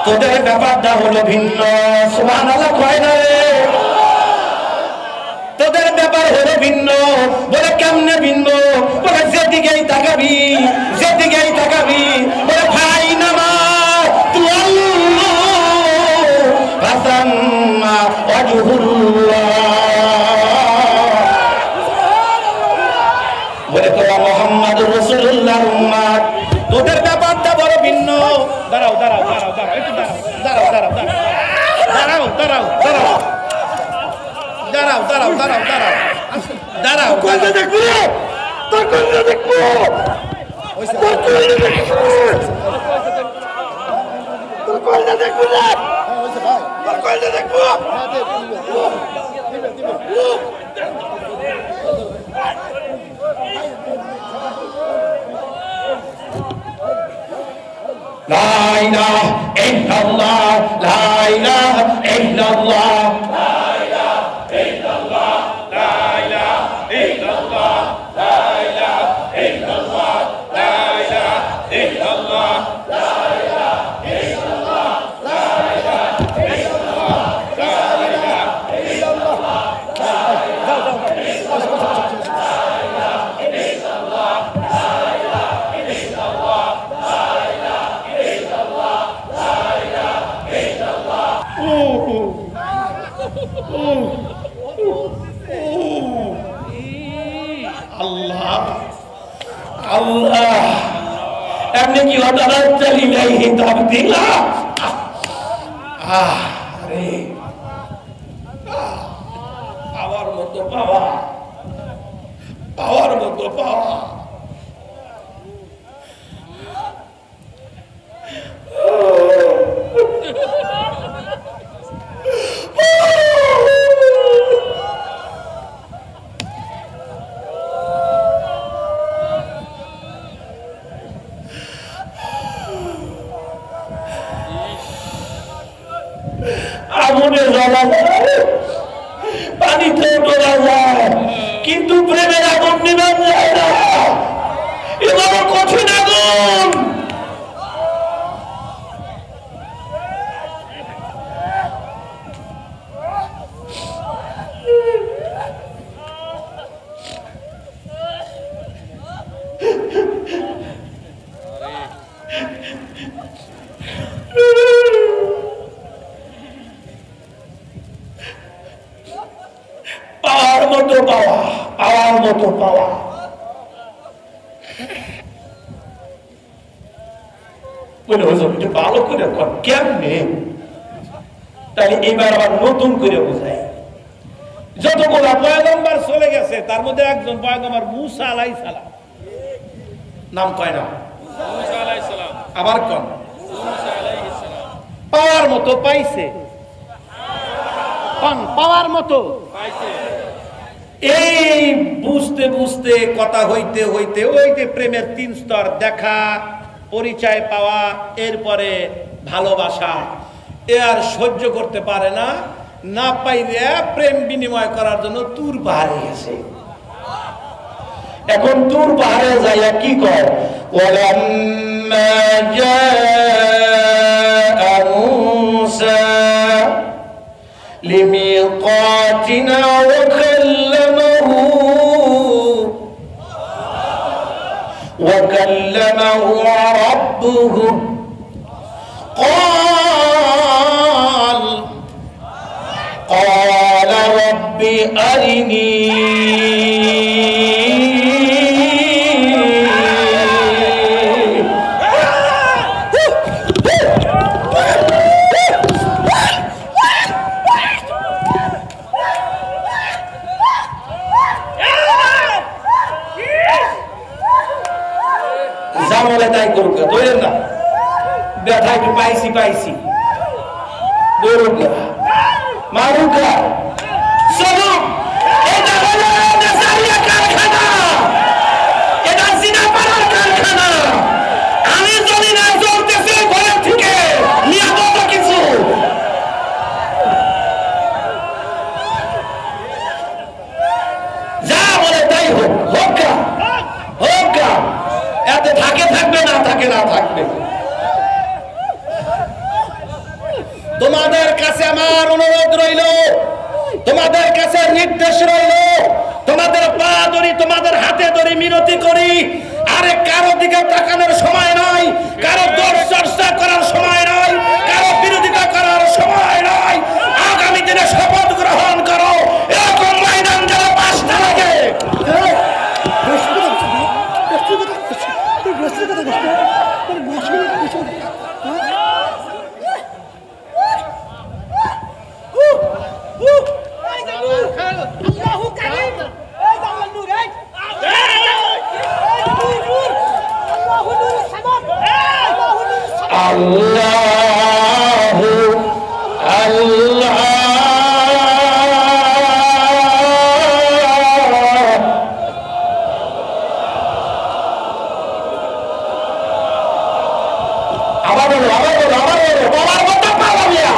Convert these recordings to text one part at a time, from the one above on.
তোদের ব্যাপারটা হলো ভিন্ন। সুবহানাল্লাহ কয় না রে? তোদের ব্যাপার হলো ভিন্ন। বলে কেমনে ভিন্ন? বলে যেদিকেই তাকাবি যেদিকেই তাকাবি বলে ভাই নামাজ তুআল্লু ফাসাম্মা ওয়াজহুল্লাহ। বলে তোরা মুহাম্মদুর রাসূলুল্লাহর উম্মত, তোদের ব্যাপারটা বড় ভিন্ন। দাঁড়াও দাঁড়াও দাঁড়াও দাঁড়াও একটু দাঁড়াও দাঁড়াও দাঁড়াও দাঁড়াও দাঁড়াও দাঁড়াও দাঁড়াও দাঁড়াও দাঁড়াও দাঁড়াও দাঁড়াও কইতে দেখবো তোর কইতে দেখবো তোর কইতে দেখবো তোর কইতে দেখবো না তোর কইতে দেখবো। লা ইলাহা ইল্লাল্লাহ লা ইলাহা ইল্লাল্লাহ লা ইলাহা ইল্লাল্লাহ লা ইলাহা ইল্লাল্লাহ লা ইলাহা ইল্লাল্লাহ লা ইলাহা ইল্লাল্লাহ লা ইলাহা ইল্লাল্লাহ লা ইলাহা ইল্লাল্লাহ লা ইলাহা ইল্লাল্লাহ আল্লাহ আল্লাহ এমনি কি হঠাৎ চলি নাই হিতাব দিলা। আরে পাওয়ার মতো পাওয়া পাওয়ার মতো পাওয়া। আগুনে জ্বলা যায়, পানিতে ডোলা যায়, কিন্তু প্রেমের আগুন নিভান যায় না। এ বড় কঠিন আগুন। পাওয়ার মতো পাওয়া পাওয়ার মতো পাওয়া। বলে হুজুর একটু ভালো করে কেমনে? তাহলে এবার আবার নতুন করে বোঝাই। যতগুলো পয়গম্বর চলে গেছে তার মধ্যে একজন পয়গম্বর মুসা আলাইহিস সালাম, নাম কয় না মুসা আলাইহিস সালাম, আবার কোন মুসা আলাইহিস সালাম পাওয়ার মতো পাইছে, কোন পাওয়ার মতো পাইছে। এই বুঝতে বুঝতে কথা হইতে হইতে ওই যে প্রেমের তিন স্তর, দেখা, পরিচয় পাওয়া, এরপরে ভালোবাসা, এ আর সহ্য করতে পারে না, না পাইলে প্রেম বিনিময় করার জন্য তুর পাহাড়ে গেছে। এখন তুর পাহাড়ে যাইয়া কি কয়, ওয়ালাম্মা জাআ মূসা লিমিকাতিনা ওয়া وكلمه ربه قال رب أرني তাই করুক, ধরেন না ব্যথা একটু পাইছি পাইছি ধরুক মারুক। চলো, এটা হলো নেসারিয়া কারখানা, এটা জিনাপাড়ার কারখানা। আমি জানি না চলতেছে ঘরের থেকে নিয়ামত কিছু। যা বলে তাই হোক, হোক হোক, এতে থাকে থাকবে, না থাকে না থাকবে। তোমাদের কাছে আমার অনুরোধ রইল, তোমাদের কাছে নির্দেশ রইল, তোমাদের পা ধরি, তোমাদের হাতে ধরি, মিনতি করি, আরে কারো দিকে তাকানোর সময় নয়, কারো দোষ চর্চা করার সময় নয়, কারো বিরোধিতা করার সময় নয়। আগামী দিনে শপথ গ্রহণ করো, এরকম ময়দান যেন পাঁচটা লাগে। আল্লাহু আল্লাহ আবার বলো, আবার বলো, আবার বলো, বাবার মতো পালামিয়া।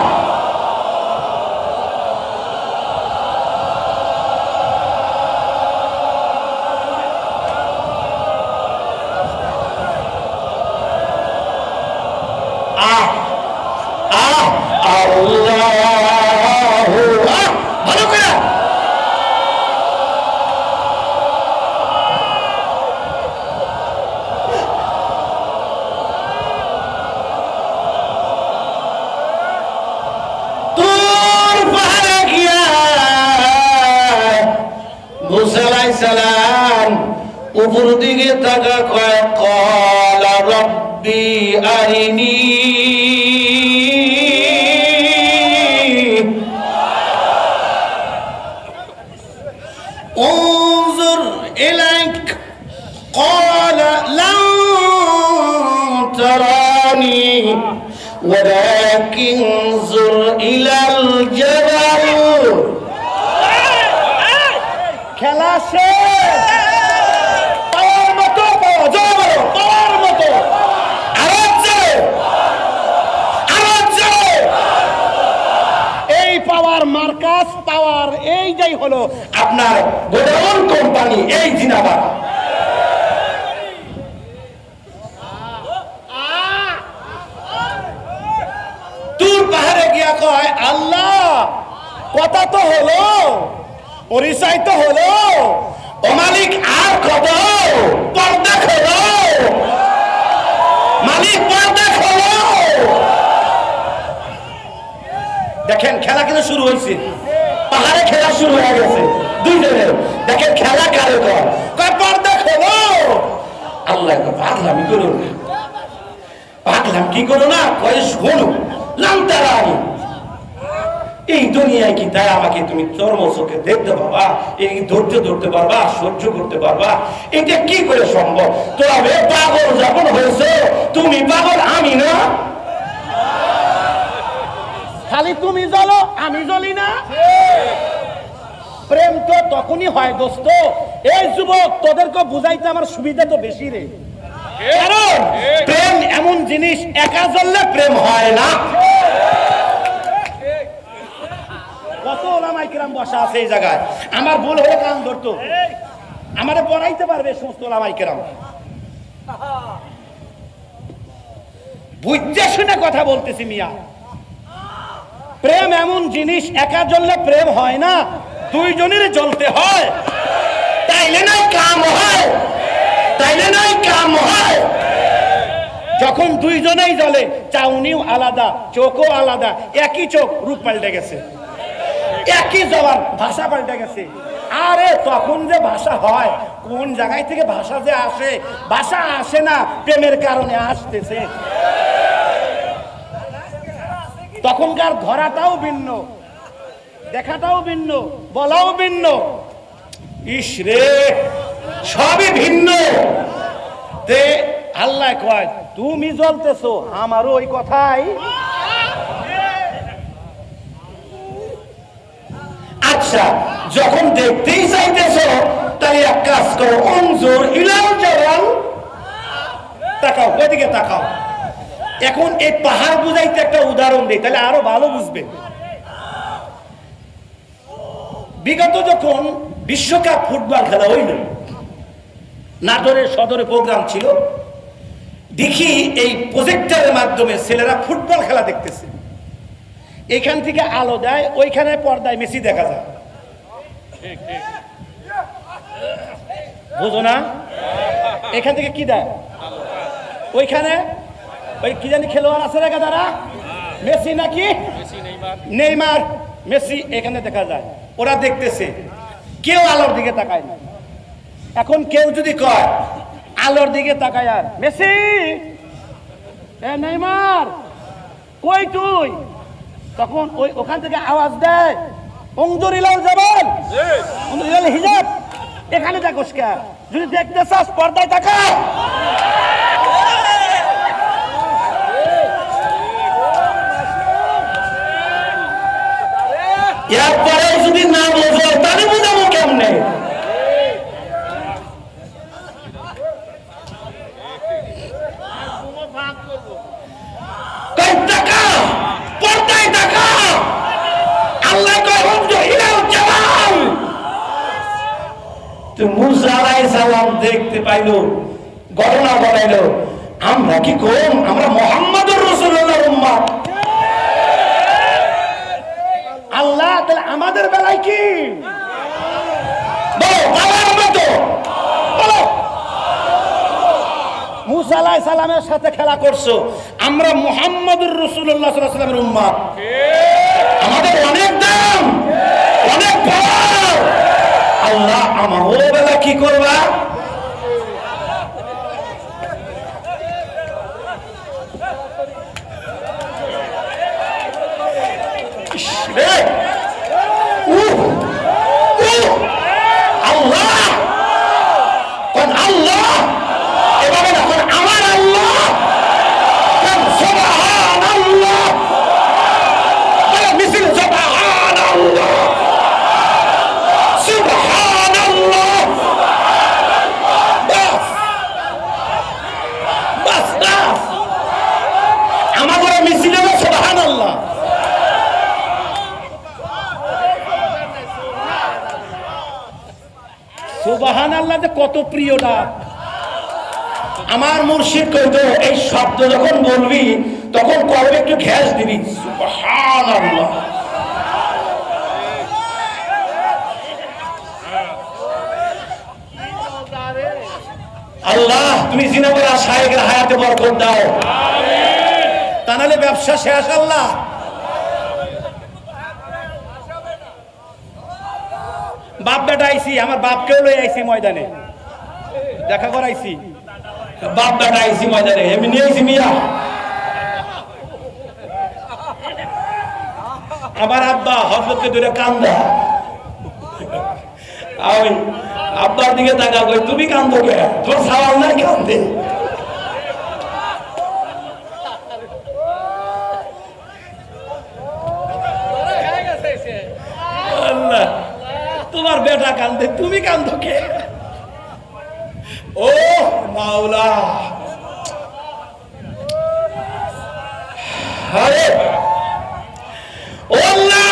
উপর দিকে তাকা কয় ক্বালা রাব্বি আরিনি انظر إليك قال لن تراني ولكن انظر إلى الجبل খেলা শেষ। পাওয়ার মতো পাওয়ার মতো এই পাওয়ার মার্কাস পাওয়ার এই যাই হলো আপনার গোডাউন কোম্পানি এই জিনাবাদ। তুর পাহাড়ে গিয়া কয় আল্লাহ কথা তো হলো, পরিচয় তো হলো, ও মালিক আর কত পর্দা খোলো, মালিক পর্দা খোলো। দেখেন খেলা কিন্তু শুরু হয়েছে, পাহাড়ে খেলা শুরু হয়ে গেছে দুই জনের। দেখেন খেলা কারে কয় পর্দা খোলো। আল্লাহ পাগলামি করো না, পাগলাম কি করো না, কয়ে শোনো লামতারানি এই দুনিয়ায় কি তাই আমাকে তুমি চর্ম চোখে দেখতে পারবা, এই ধৈর্য ধরতে পারবা, সহ্য করতে পারবা? এটা কি করে সম্ভব? তবে পাগল যখন হয়েছে, তুমি পাগল আমি না, খালি তুমি জ্বলো আমি জ্বলি না। প্রেম তো তখনই হয় দোস্ত। এই যুবক তোদেরকে বুঝাইতে আমার সুবিধা তো বেশি রে, কারণ প্রেম এমন জিনিস একা জ্বললে প্রেম হয় না। কত ওলামায়ে কিরাম বসা আছে এই জায়গায়, আমার ভুল হলে কান ধরতো, আমারে পড়াইতে পারবে সমস্ত ওলামায়ে কিরাম। বুঝতে শুনে কথা বলতেছি মিয়া। প্রেম এমন জিনিস একা জ্বললে প্রেম হয় না, দুইজনের জ্বলতে হয়, তাইলে নাই কাম হয়, তাইলে নাই কাম হয়। যখন দুইজনেই জ্বলে, চাউনিও আলাদা, চোখও আলাদা, একই চোখ রূপ পাল্টে গেছে, একই জবান ভাষা পাল্টে গেছে। আরে তখন যে ভাষা হয়, কোন জায়গায় থেকে ভাষা যে আসে, ভাষা আসে না, প্রেমের কারণে আসতেছে। তখনকার ধরাটাও ভিন্ন, দেখাটাও ভিন্ন, বলাও ভিন্ন, ইস রে সবই ভিন্ন। তে আল্লাহ কয় তুমি জ্বলতেছো, আমারও ওই কথাই। আচ্ছা যখন দেখতেই চাইতেছো, তাই এক কাজ করো, অনজুর ইলাল জাবাল, তাকাও, ওইদিকে তাকাও। এখন এই পাহাড় বুঝাইতে একটা উদাহরণ দিই, তাহলে আরো ভালো বুঝবে। বিগত যখন বিশ্বকাপ ফুটবল খেলা হইল, নাটোরের সদরে প্রোগ্রাম ছিল, দেখি এই প্রজেক্টরের মাধ্যমে ছেলেরা ফুটবল খেলা দেখতেছে। এখান থেকে আলো দেয়, ওইখানে পর্দায় মেসি দেখা যায়। বুঝো না? এখান থেকে কি দেয়, ওইখানে ওই কি জানি খেলোয়াড় আছে রেখা তারা, মেসি নাকি নেইমার, মেসি এখানে দেখা যায়। ওরা দেখতেছে, কেউ আলোর দিকে তাকায় না। এখন কেউ যদি কয় আলোর দিকে তাকায় আর মেসি এ নেইমার কই তুই, তখন ওই ওখান থেকে আওয়াজ দেয় অংজুরিলাল জামান, অংজুরিলাল হিজাব, এখানে দেখোস কে, যদি দেখতে চাস পর্দায় তাকা। এরপরে যদি না বোঝো তাহলে বোঝাবো কেমনে? মুসা আলাইহিস সালাম দেখতে পাইল, ঘটনা ঘটাইল, আমরা কি কম, আমরা মুহাম্মদুর রাসূলুল্লাহর উম্মত। আল্লাহ তাহলে আমাদের বেলায় কি বলো, বাবার মতো বলো। মুসা আলাইহিস সালামের সাথে খেলা করছো, আমরা মুহাম্মদুর রাসূলুল্লাহ সাল্লাল্লাহু আলাইহি ওয়াসাল্লামের উম্মত, আমাদের অনেক দাম, অনেক পাওয়ার। আল্লাহ আমার ও বেলা কি করবা? আল্লাহ আল্লাহ এভাবে এখন আমার আল্লাহ সুবহানাল্লাহ, মিছিল সুবহানাল্লাহ সুবহানাল্লাহ। বাস বাস আমাদের মিছিল হলো সুবহানাল্লাহ। সুবহানাল্লাহ যে কত প্রিয় ডাক। আমার মুর্শিদ কইতো এই শব্দ যখন বলবি তখন কলবে একটু ঘ্যাস দিবি, সুবহানাল্লাহ। আল্লাহ তুমি জিনাবরা শায়েখের হায়াতে বরকত দাও, তা নাহলে ব্যবসা শেষ। আল্লাহ বাপ বেটা আইছি, আমার বাপকেও লই আইছি ময়দানে, দেখা করাইছি, বাপ বেটা আইছি ময়দানে, এমনি আইছি মিয়া। আমার আব্বা হযরতকে ধরে কান্দা, আমি আব্বার দিকে তাকা কই তুমি কান্দো কে, তোর সওয়াল নাই কান্দে। আল্লাহ তোমার বেটা কান্দে, তুমি কান্দো কে? ও মাওলা, আরে ও আল্লাহ,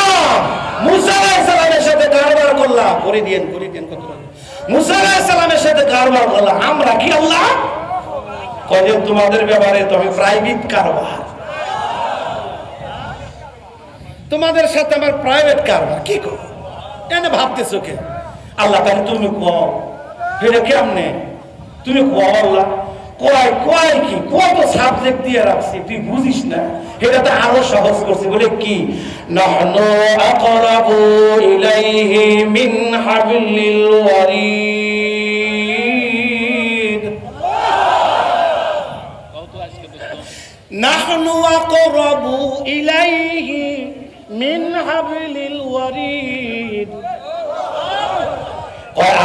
মুসা আলাইহিস সালামের সাথে কারবার করলাম, করে দেন কত। মুসা আলাইহিস সালামের সাথে কারবার করলাম, আমরা কি আল্লাহ কয় তোমাদের ব্যাপারে তুমি প্রাইভেট কারবার, তোমাদের সাথে আমার প্রাইভেট কারবার কি কর, এনে ভাবতেছো কে? আল্লাহ তাহলে তুমি কও এটা কেমনে, তুমি কও আল্লাহ। কয় কি কত সাবজেক্ট দিয়ে রাখছি তুই বুঝিস না, এটা তো আরো সহজ করছি। বলে কি, নাহনু আকরাবু ইলাইহি মিন হাবলিল ওয়ারিদ, নাহনু আকরাবু ইলাইহি মিন হাবলিল ওয়ারিদ।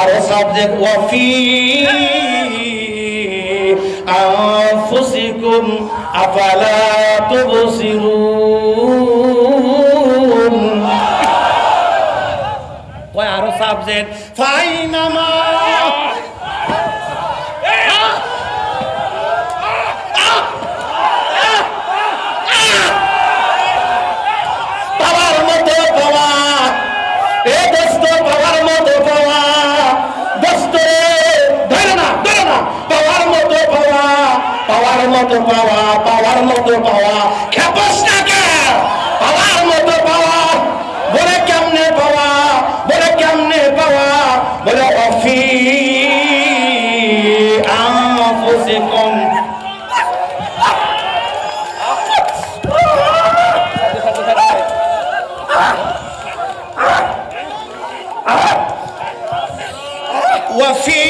আরো সাবজেক্ট ওয়াফি আনফুসিকুম আফালা তুবসিরুন। কয় আরো সাবজেক্ট ফাইনামা পাওয়ার মতো পাওয়া, এ দোস্ত পাওয়ার মতো পাওয়া, দোস্ত ধরে না পাওয়ার মতো পাওয়া, পাওয়ার মতো পাওয়া, পাওয়ার মতো পাওয়া, খেপস না কে, পাওয়ার মতো আনফুসিকুম ওয়া ফি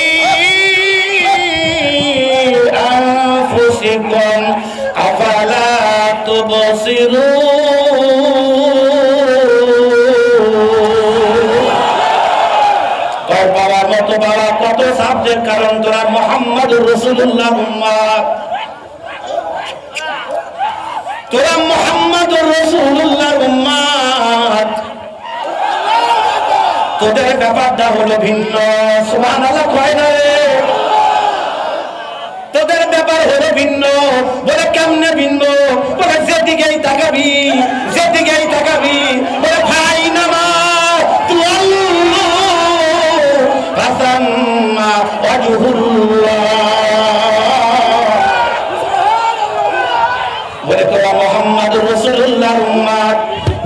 আনফুসিকুম আফালা তুবসিরুন। তোর বাবার মতো বাবা কত সাবজেক্ট, কারণ তোরা মুহাম্মদুর রাসূলুল্লাহ উম্মত, তোরা মুহাম্মদুর রাসূলুল্লাহ উম্মত। তোদের ব্যাপারটা হলো ভিন্ন। সুবহানাল্লাহ কয় না রে? তোদের ব্যাপার হলো ভিন্ন। বলে কেমনে ভিন্ন? বলে যেদিকেই তাকাবি, যেদিকেই তাকাবি, বলে ভাই নামাজ তুআল্লাহ ফাসাম্মা ওয়াজহুল্লাহ। বলে তোরা মুহাম্মদুর রাসূলুল্লাহ উম্মত,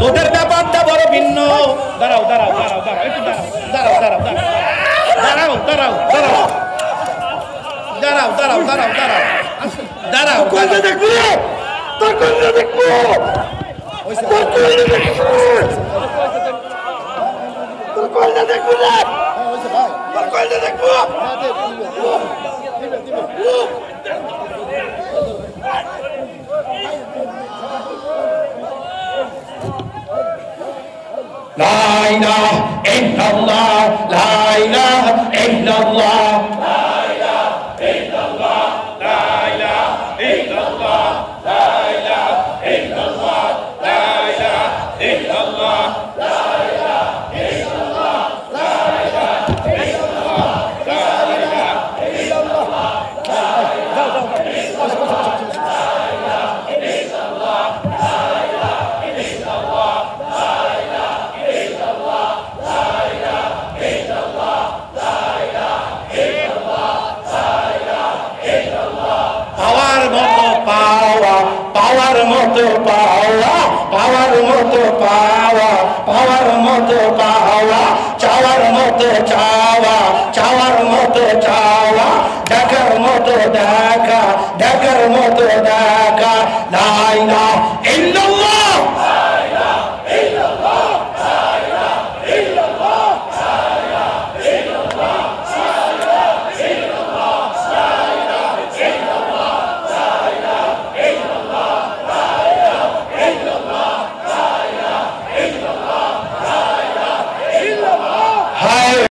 তোদের ব্যাপারটা বড় ভিন্ন। দাঁড়াও দাঁড়াও দাঁড়াও দাঁড়াও একটু দাঁড়াও দাঁড়াও দাঁড়াও দাঁড়াও দাঁড়াও দাঁড়াও দাঁড়াও দাঁড়াও দাঁড়াও দাঁড়াও দাঁড়াও কোনটা দেখবো? তোর কোনটা দেখবো? তোর কোনটা দেখবো? তোর কোনটা দেখবো রে? তোর কোনটা দেখবো? লা ইলাহা ইল্লাল্লাহ, লা ইলাহা ইল্লাল্লাহ, লা ইলাহা ইল্লাল্লাহ, লা ইলাহা ইল্লাল্লাহ, লা ইলাহা ইল্লাল্লাহ, লা ইলাহা ইল্লাল্লাহ, লা ইলাহা ইল্লাল্লাহ, লা ইলাহা ইল্লাল্লাহ, লা ইলাহা ইল্লাল্লাহ, লা পাওয়ার মতো পাওয়া, পাওয়ার মতো পাওয়া, পাওয়ার মতো পাওয়া, চাওয়ার মতো চাওয়া, চাওয়ার মতো চাওয়া, দেখার মতো দেখা, দেখার মতো দেখা। লা ইলাহা